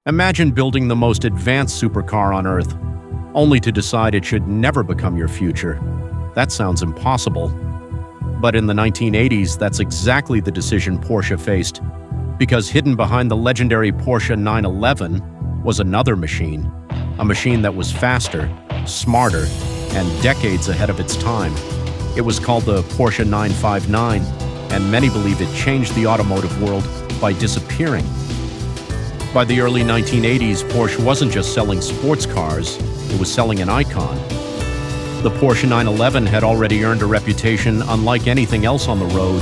Imagine building the most advanced supercar on Earth, only to decide it should never become your future. That sounds impossible. But in the 1980s, that's exactly the decision Porsche faced, because hidden behind the legendary Porsche 911 was another machine, a machine that was faster, smarter, and decades ahead of its time. It was called the Porsche 959, and many believe it changed the automotive world by disappearing. By the early 1980s, Porsche wasn't just selling sports cars, it was selling an icon. The Porsche 911 had already earned a reputation unlike anything else on the road.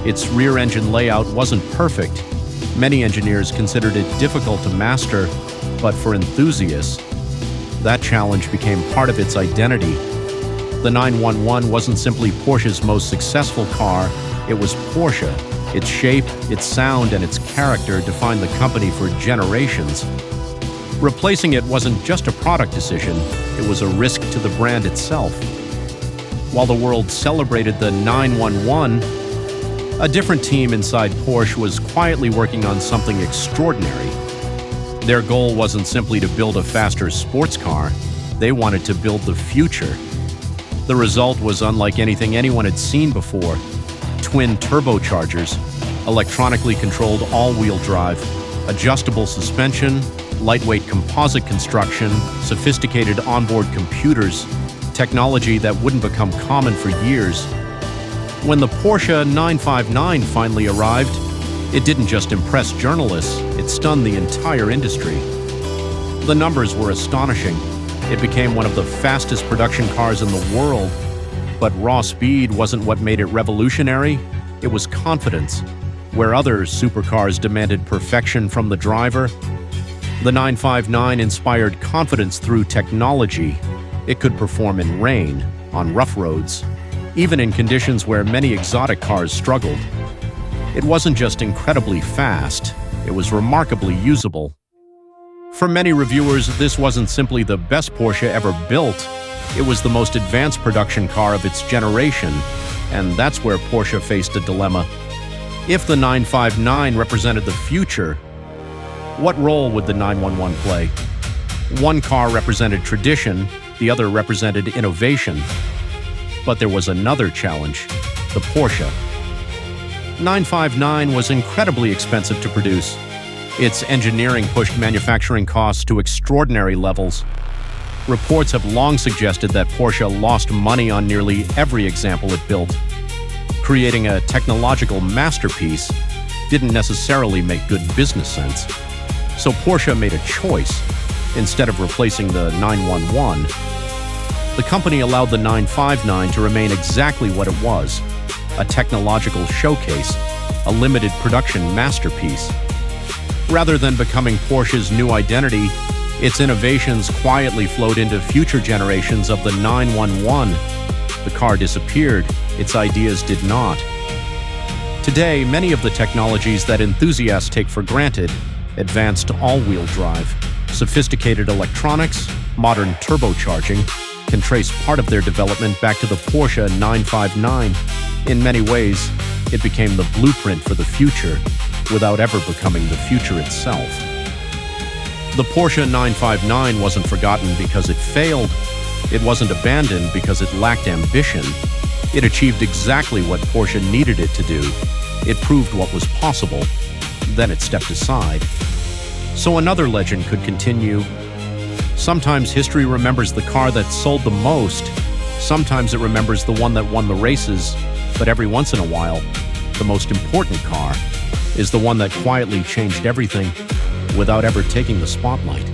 Its rear-engine layout wasn't perfect. Many engineers considered it difficult to master, but for enthusiasts, that challenge became part of its identity. The 911 wasn't simply Porsche's most successful car, it was Porsche. Its shape, its sound, and its character defined the company for generations. Replacing it wasn't just a product decision, it was a risk to the brand itself. While the world celebrated the 911, a different team inside Porsche was quietly working on something extraordinary. Their goal wasn't simply to build a faster sports car, they wanted to build the future. The result was unlike anything anyone had seen before. Twin turbochargers, electronically controlled all-wheel drive, adjustable suspension, lightweight composite construction, sophisticated onboard computers, technology that wouldn't become common for years. When the Porsche 959 finally arrived, it didn't just impress journalists, it stunned the entire industry. The numbers were astonishing. It became one of the fastest production cars in the world. But raw speed wasn't what made it revolutionary, it was confidence. Where other supercars demanded perfection from the driver, the 959 inspired confidence through technology. It could perform in rain, on rough roads, even in conditions where many exotic cars struggled. It wasn't just incredibly fast, it was remarkably usable. For many reviewers, this wasn't simply the best Porsche ever built, it was the most advanced production car of its generation, and that's where Porsche faced a dilemma. If the 959 represented the future, what role would the 911 play? One car represented tradition, the other represented innovation. But there was another challenge, the Porsche. 959 was incredibly expensive to produce. Its engineering pushed manufacturing costs to extraordinary levels. Reports have long suggested that Porsche lost money on nearly every example it built. Creating a technological masterpiece didn't necessarily make good business sense. So Porsche made a choice. Instead of replacing the 911, the company allowed the 959 to remain exactly what it was, a technological showcase, a limited production masterpiece. Rather than becoming Porsche's new identity, its innovations quietly flowed into future generations of the 911. The car disappeared, its ideas did not. Today, many of the technologies that enthusiasts take for granted, advanced all-wheel drive, sophisticated electronics, modern turbocharging, can trace part of their development back to the Porsche 959. In many ways, it became the blueprint for the future, without ever becoming the future itself. The Porsche 959 wasn't forgotten because it failed. It wasn't abandoned because it lacked ambition. It achieved exactly what Porsche needed it to do. It proved what was possible. Then it stepped aside. So another legend could continue. Sometimes history remembers the car that sold the most. Sometimes it remembers the one that won the races. But every once in a while, the most important car is the one that quietly changed everything without ever taking the spotlight.